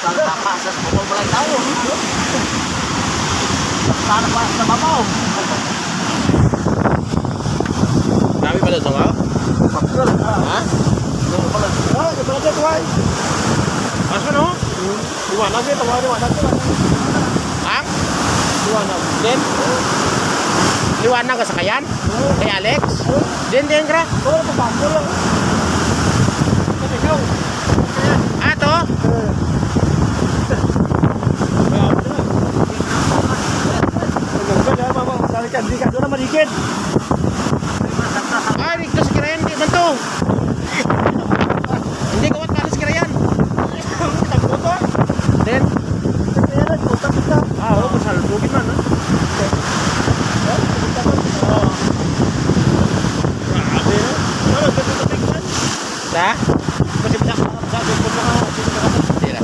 Pasas mo kung walang tao. Sana pa sa babaw. Dami pala ito nga? Pakul. Ha? Ito tuway. Mas ano? Liwanag ito, liwanag. Ang? Liwanag. Din? Liwanag ka sa kayan? Kay Alex? Din kra? Oo, papakul lang. Kasi ikaw. Ato? Hindi ka doon na maligid. Ah, dito sa kirayan, di man to. Hindi ko paano sa kirayan. Tagboto. Din? Kaya na, putak ka. Oo, masalubugin man. Grabe. Ano, ganito sa tingnan? Sa? Kasi sabi ko mga Hindi na.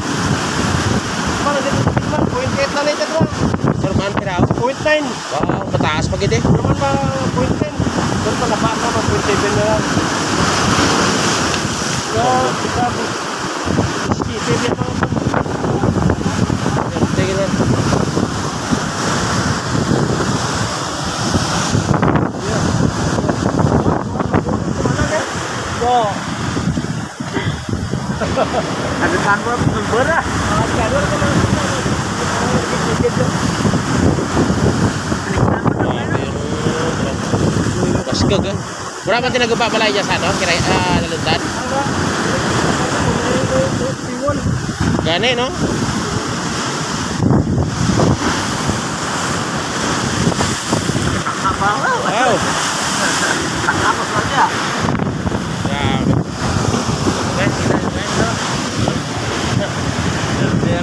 Ano, ganito sa tingnan? 0.8 na lang ito. Surman tiraw. 0.9. Wow, mataas pa gid eh. Naman pa 0.10. Doon pa lapat na 0.7 na lang. Kita skipin ito. Sige na. Yo. Ada kantor berat. Kantor Basgag eh. Mura man tinagpa balay dyan sa ano? Kiray, lalundan. Gani no? Wow. Apa saja?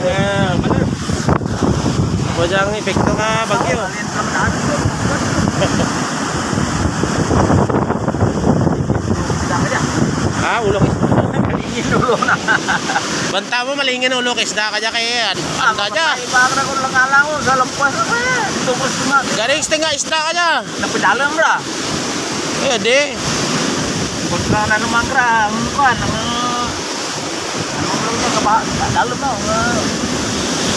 Grabe. Wajang epekto ka bagyo. Ah, ulok isda. Malingin dulu na. Banta mo malingin ulok isda kaya kay anda ja. Ibang ko lang alang ko sa lampas. Tungkol sumat. Garing nga isda kanya. Napidalam ra. Eh di. Pagka na naman ra, kuan ang lang ka ba? Dalam na.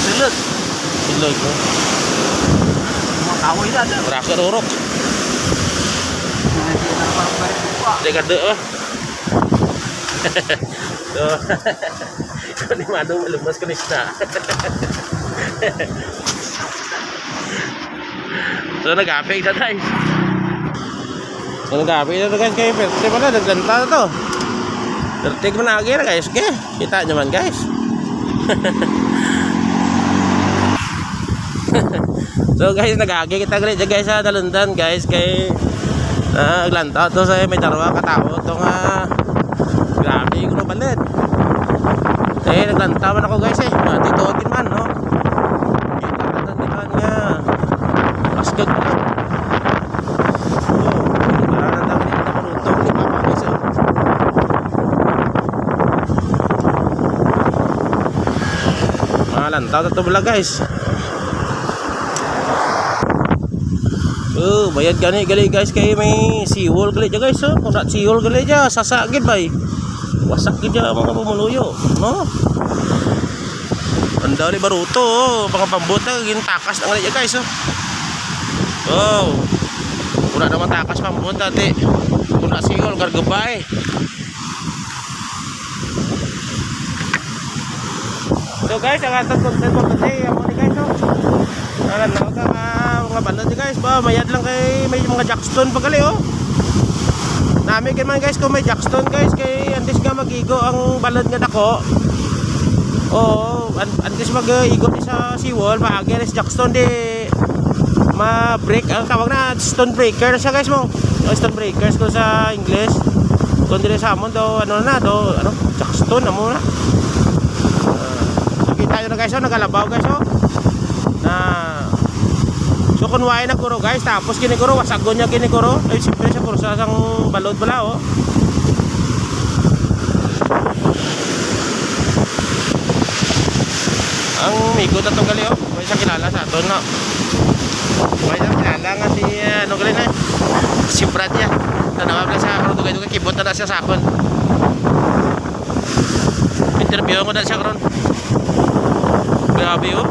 Silut. Ilog ko. Mga kahoy na. Rasa rurok. Dekat deh. Tuh. Ini madung lemas ke isda. So nag-apig na guys. Nag-apig na guys kay Perte pala naglanta na to. Tertig mo na na guys. Okay. Kita nyo man guys. So guys nag-agi kita galit guys sa Dalundan guys kay naglanta to sa may darwa katao to nga grabe ko na balit. Eh naglanta man ako guys eh. Matituogin man no. Kita na nga. Basgag na. Oh, parang dami na marutong ni Papa guys. Malantaw na to bulag guys. Oh, bayad gani gali guys kay may seawall gali dyan guys oh. Kung na seawall gali dyan, sasakit ba eh. Wasak gid dyan mga pamuluyo, no? Ang dali baruto oh, mga pambuta gintakas na gali dyan guys oh. Oh. Kung na naman takas pambuta ti. Kung na seawall gargabay. So guys, ang atong content for today, amo ni guys oh. Alam na ka mga balad guys ba, mayad lang kay may mga jackstone pagali oh. Nami kay man guys kung may jackstone guys kay antes nga magigo ang balad nga dako. Oh, antes mag-igo ni sa seawall, maagi ni jackstone di ma-break ang tawag na stone breaker siya guys mo. Stone breakers ko sa English. Kung dire sa amon do ano na do ano jackstone amo na. Kita nyo na guys oh, nagalabaw guys oh. So kunwain na kuro guys, tapos kinikuro wasagon niya kinikuro. Ay siyempre siya kuro sa sang balod pala oh. Ang migo na itong gali oh. May isang kilala sa aton no. May isang kilala nga si ano gali na si Brad niya. Tanawag na sa karon dugay-dugay kibot na siya sa akon. Interview ko na siya karon. Grabe oh.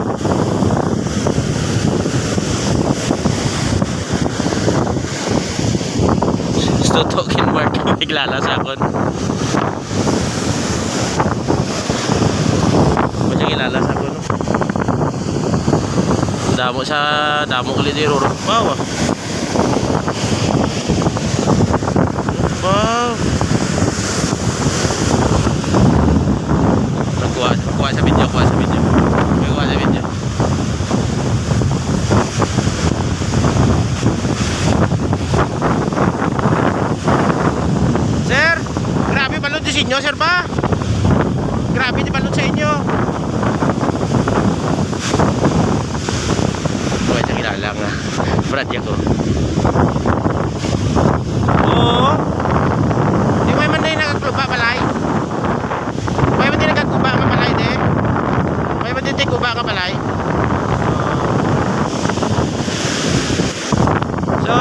Tutukin Mark, naglala sa akon. Masya kilala sa akon. Damo ulit yung rurok. Wow ah. Wow. Kuha sa video. Sir, grabe balon di sa inyo, sir ba? Grabe di balon sa inyo. Kuha siya kilala nga. Brad ko. Oo. Di mo man na yung nagagluba balay. May man din nagagluba ka balay de. May man din tiguba ka balay. So,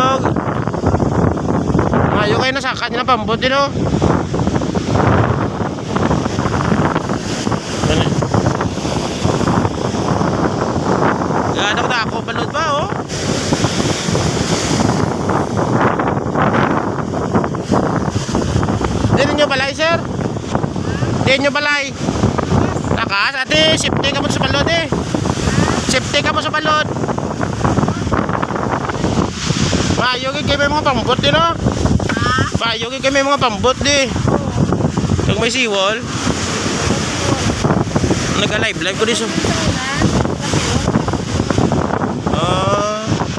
ayaw kayo nasakat nyo ng pambot din o. Gano'n ako balod ba o? Din nyo balay sir? Din nyo balay? Takas ate, safety ka mo sa balod eh. Safety ka mo sa balod. Maayog kayo may mga pambot din o. Maayog kayo may mga pambot di. Kung may seawall. Nag-live ko din so.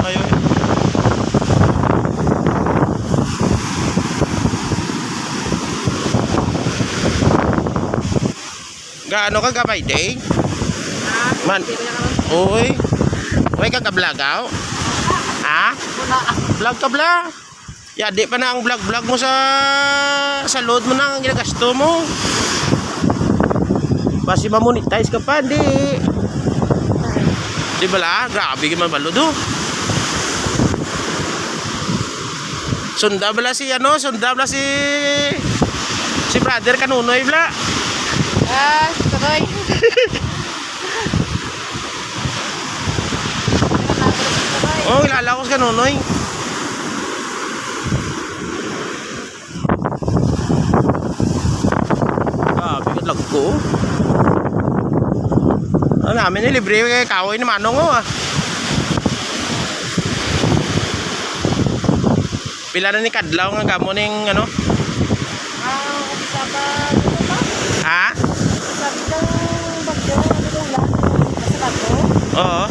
Ayun. Gaano ka gamay day? Man. Uy. Uy kang kablagaw? Ha? Vlog ka bla? Ya di pa na ang vlog mo sa load mo na ang ginagasto mo. Basi ma-monetize ka pa, di. Di ba la? Grabe ka man balod oh. Sunda bala si brother kanunoy bla. Tukoy. Oh, ilala ko sa kanunoy. Bigat lag ko. Ano namin libre kay kawoy ni Manong oh. Pila na ni kadlaw nga gamo ning ano? Sama Ha? sabi ng bagyo, ulan. Sa bato. Oo.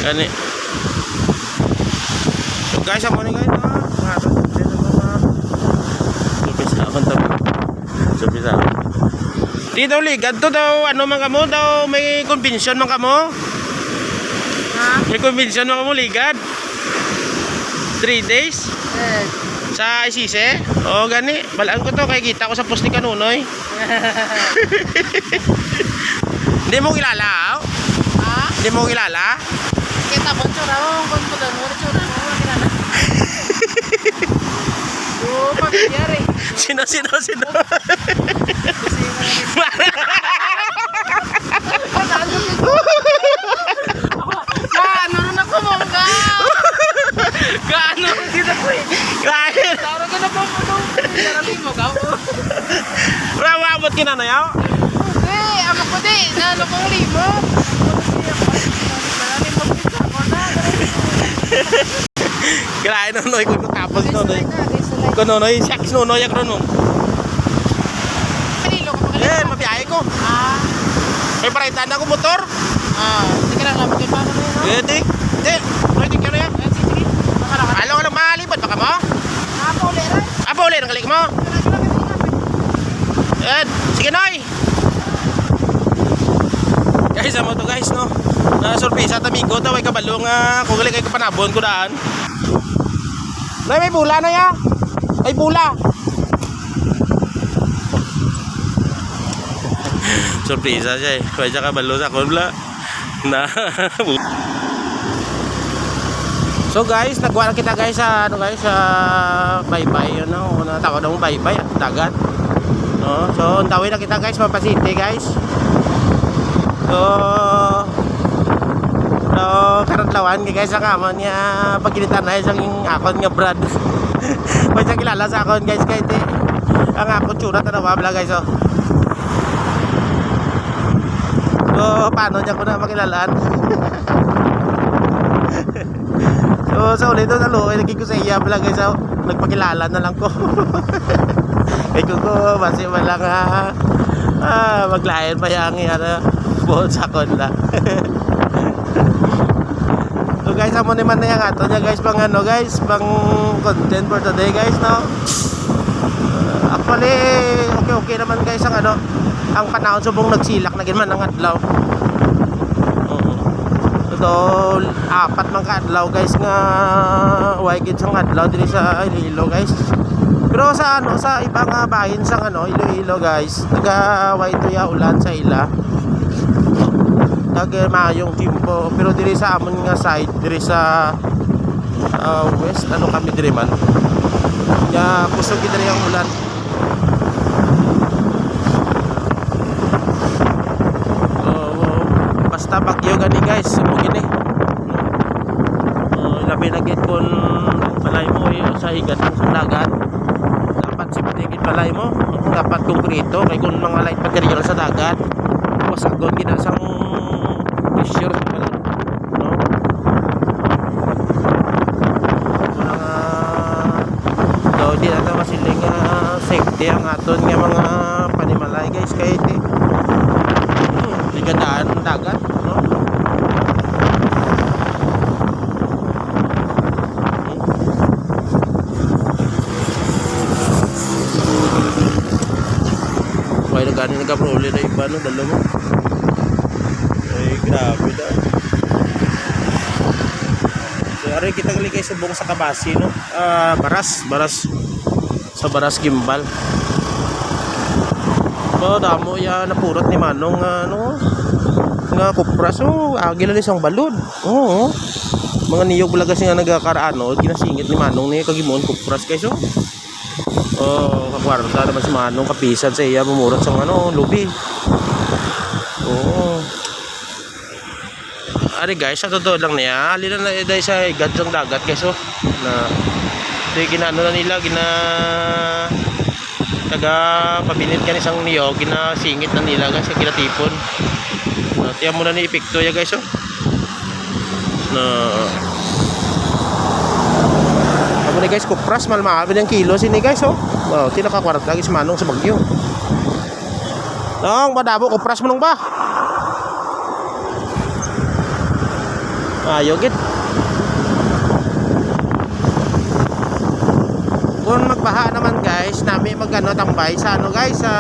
Gani. So guys, amo ni guys ha. Supisa. Di daw ligad to daw ano man kamo daw may convention man kamo. Ha? May convention man kamo ligad. 3 days Eh. sa ICC. O gani, balaan ko to kay kita ko sa post ni Kanunoy. Hindi mo kilala? Ha? Hindi mo kilala? Kita mo tsura mo, kung mo tsura mo, kinala. Oo, pagyari. Sino? Gaano na kumangga? Gaano dito po eh. Kahit Taro ko na po mo. Narami mo ka. rawabot kinana yaw. Hindi, ama ko di. Nano kong limo. Marami mo pizza ko na. Kirain nonoy ko tapos nonoy. Ko nonoy saks nonoy ak nono. Panilo ka pa Eh, mabiyahe ko. Ah. May paritan ako motor. Sige lang, labagay pa naman yun. Eh, di. Pwede ka na yan. Sige. Makalakad. Alam ko lang malibot baka mo. Pauli rin. Apa ulit ang kalik mo? Eh, sige noy. Guys, amo to guys no. Na sorpresa tamigo daw ay kabalo nga kung gali kay panabon ko daan. Nay may bula na ya. Ay bula. Sorpresa siya eh. Kaya kabalo sa konbla. Na. So guys, nagwala kita guys sa ano guys sa bye-bye ano, natawag daw bye-bye at dagat. No. So on the way na kita guys, Pampa City guys. So karatlawan guys ang amon niya pagkilitan na isang akon nga Brad. May siyang kilala sa akon guys kahit ang akon tsura tanawa bala guys oh. So paano niya ko na makilalaan? So ulit ito sa loob naging ko sa iya bala guys oh. Nagpakilala na lang ko. Ikaw ko basi malang maglayan pa yung buhon sa konda. So guys, amo naman na yung ato niya guys pang ano guys, pang content for today guys no. Actually okay naman guys ang ano, ang panahon subong nagsilak na ginaman ang adlaw. So apat man ka adlaw guys nga waygid sang adlaw diri sa Iloilo guys. Pero sa ano sa ibang bahin sang ano Iloilo guys, naga-way to ya ulan sa ila. Kage maayong timpo pero diri sa amon nga side diri sa west ano kami diri man ya kusog diri ang ulan. Basta bagyo gani guys mo gini labi na gid kun balay mo sa higat sa dagat dapat safety gid balay mo dapat konkreto kay kun mga light material sa dagat wasagon gid sang pressure sa balon no so di na masiling safety ang aton nga mga panimalay guys kay gandaan ng dagat no may nagani nagka-problem na iba no dalo mo ay grabe da so ari kita gali kay subong sa Kabasi no baras sa Baras Gimbal. So damo ya napurot ni Manong ano nga kupras so agi lang isang balod. Oo. Mga niyog bulagas nga nagakaarano ginasingit ni Manong ni kagimon kupras kay so. Kakwarta naman si Manong kapisan sa iya mumurot sang ano lubi. Oo. Ari guys, sa totoo lang niya, alila na dahil sa igad sang dagat kay so na di ginano na nila taga pabilit kan isang niyo ginasingit na nila guys sa kinatipon. Tiyan mo na ni epekto ya guys oh. Na amo ni guys kupras mal maabi ng kilo sini guys oh. Wow, tinakakwarat lagi si Manong sa bagyo. Nong madabo kupras mo nung ba? Ayo gid. Kung magbaha naman guys, nami magano tambay sa ano guys sa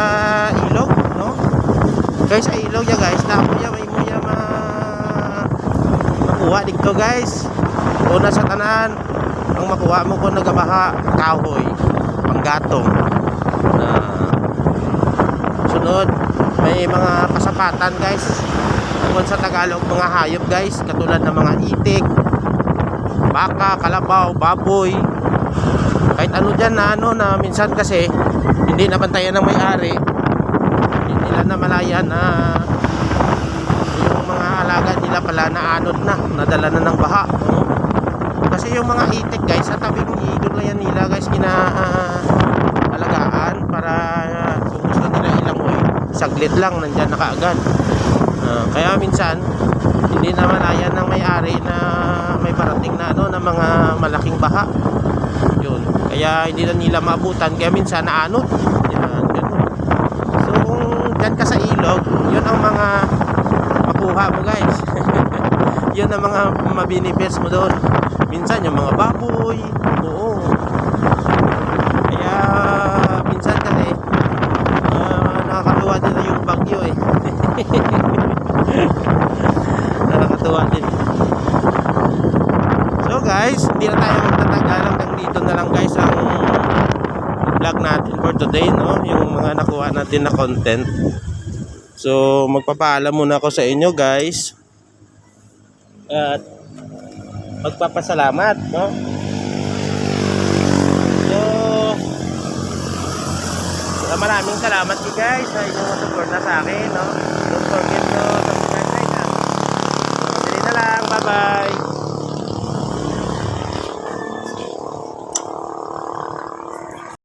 ilog, no? Guys sa ilog ya guys, damo ya may mo ya makuha dito guys. Una sa tanan, ang makuha mo kung nagabaha, kahoy, panggatong. Sunod, may mga kasapatan guys. Kung sa Tagalog mga hayop guys, katulad ng mga itik, baka, kalabaw, baboy. Kahit ano dyan na ano na minsan kasi hindi nabantayan ng may-ari, hindi nila namalayan na yung mga alaga nila pala naanod na, nadala na ng baha. Kasi yung mga itik guys sa tabing ilog na yan nila guys alagaan para kung gusto nila ilangoy saglit lang nandyan na kaagad. Kaya minsan hindi namalayan ng may-ari na may parating na ano na mga malaking baha. Yun. Kaya hindi na nila maabutan kaya minsan naanod. Yan, ganun. So kung dyan ka sa ilog, yun ang mga makuha mo guys. Yun ang mga mabinifits mo doon. Minsan yung mga baboy. Oo. Kaya minsan kasi nakakatuwa din yung bagyo eh. Nakakatuwa din. So guys, hindi na tayo magtatagal, hanggang dito na lang guys ang vlog natin for today, no? Yung mga nakuha natin na content. So magpapaalam muna ako sa inyo guys. At magpapasalamat, no? So So maraming salamat guys sa inyong suporta sa akin, no? Don't forget to subscribe guys, ha? So, dili na lang, bye bye.